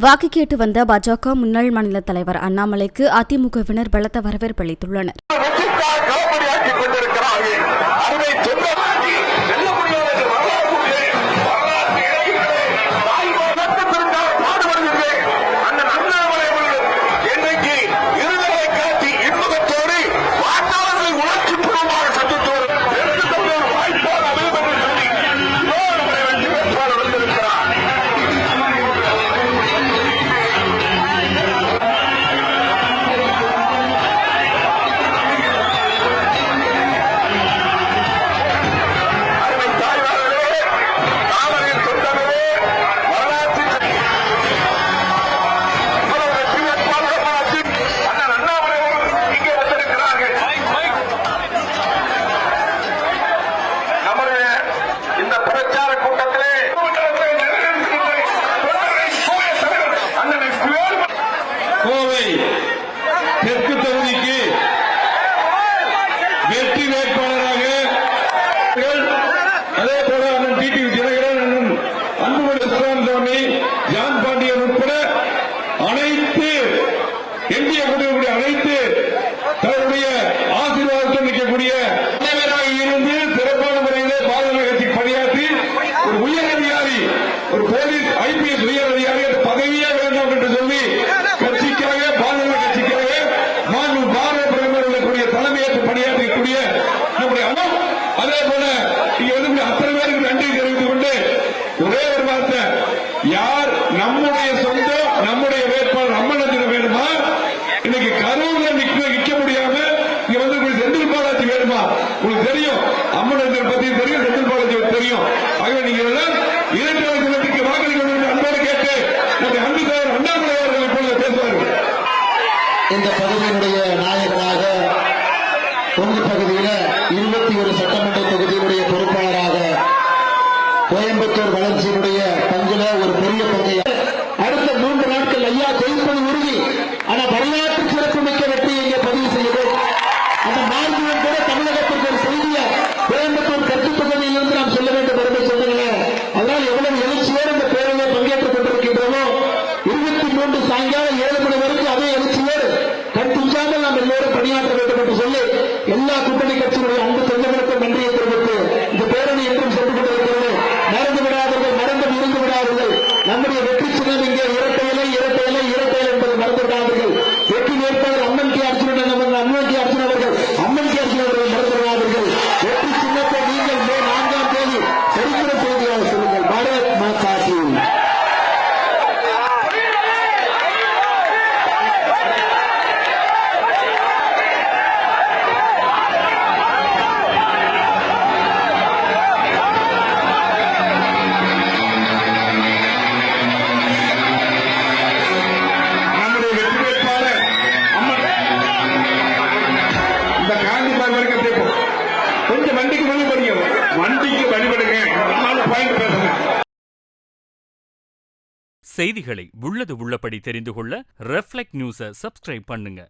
வாக்கு கேட்டு வந்த பாஜக முன்னாள் மாநில தலைவர் அண்ணாமலைக்கு அதிமுகவினர் பலத்த வரவேற்பு அளித்துள்ளனர். கோவை தெற்கு தொகுதிக்கு வெற்றி வேட்பாளராக அதே போல அண்ணன் டிடிவி தினகரன், அண்ணன் அன்புமணி சுப்பிரமணியசாமி, ஜான் பாண்டியன் உட்பட அனைத்து இந்திய குடியுடைய அனைத்து தன்னுடைய ஆசீர்வாதத்தில் நிற்கக்கூடிய தலைவராக இருந்து சிறப்பான முறையிலே பாதுகாப்பு கட்சிக்கு பணியாற்றி ஒரு உயர் அதிகாரி, ஒரு போலீஸ் IPS உயர் அதிகாரி அந்த பதவியே வேண்டாம் என்று சொல்லி கட்சிக்காக பாதுகாப்பு கட்சிக்காக பாரத பிரதமர் தலைமையேற்று பணியாற்றக்கூடிய நம்முடைய அண்ணா, அதே போல இங்க வந்து அத்தனை பேருக்கு நன்றி தெரிவித்துக் கொண்டு ஒரே ஒரு வார்த்தை, யார் நம்முடைய சொந்தம் நம்முடைய வேட்பாளர் அம்மன் வேணுமா, இன்னைக்கு கரூர்ல நிக்க முடியாம இங்க வந்து செந்தில் பாலாஜி வேணுமா, உங்களுக்கு தெரியும் அம்மன் பத்தி தெரியும், செந்தில் பாலாஜி தெரியும். ஆகவே நீங்க இரண்டாவது தினத்துக்கு வாக்களிக்க வேண்டும் அன்போடு கேட்டு நம்முடைய அன்பு தலைவர் அண்ணாமலை அவர்கள் இப்பொழுது பேசுவார்கள். இந்த பகுதியினுடைய நாயகனாக கொங்கு பகுதியில 21 சட்டமன்ற தொகுதியினுடைய பொறுப்பாளராக கோயம்புத்தூர் வளர்ச்சியினுடைய பங்குல ஒரு பெரிய பங்கை அடுத்த 3 நாட்கள் ஐயா ஜெயிப்பது உறுதி. ஆனா வரலாற்று சிறப்பு மிக்க வெற்றியை இங்கே பதிவு செய்யவும் அந்த மாநிலம் கூட தமிழகத்திற்கு ஒரு செய்திய கோயம்புத்தூர் கட்சி பகுதியிலிருந்து நாம் சொல்ல வேண்டும் என்று சொன்னீங்க. அதனால் எவ்வளவு எழுச்சியோடு இந்த பேரணியை பங்கேற்றுக் கொண்டிருக்கின்றனோ 23 சாயங்காலம் 7 மணி வரைக்கும் அதே எழுச்சியோடு கட்டுச்சாமல் நாம் எல்லோரும் பணியாற்ற வேண்டும் என்று சொல்லி எல்லா கூட்டணி கட்சிகளுடைய அன்பு தொண்டர்களுக்கும் நன்றியை தெரிவித்து இந்த பேரணி என்றும் சென்று கொண்டிருக்கிறது. மறந்து விடாதீர்கள், மறந்து இருந்து விடாதீர்கள். நம்முடைய வெற்றி சின்னம் இங்கே இரட்டை இலை என்பதை மறந்து விடாதீர்கள். வெற்றி வேட்பாளர் அம்மன் கே அர்ஜுனன், அம்மன் கே அர்ஜுனன் அவர்கள், அம்மன் கே அர்ஜுனன் அவர்கள் மறந்து விடாதீர்கள். வெற்றி சின்னத்தை நீங்கள் மே 4ஆம் தேதி சரித்திர செய்தியாக சொல்லுங்கள். பாரத் மாதா கி. கொஞ்சம் வண்டிக்கு வழிபடுங்க. செய்திகளை உள்ளது உள்ளபடி தெரிந்து கொள்ள ரெஃப்ளெக்ட் நியூஸை சப்ஸ்கிரைப் பண்ணுங்க.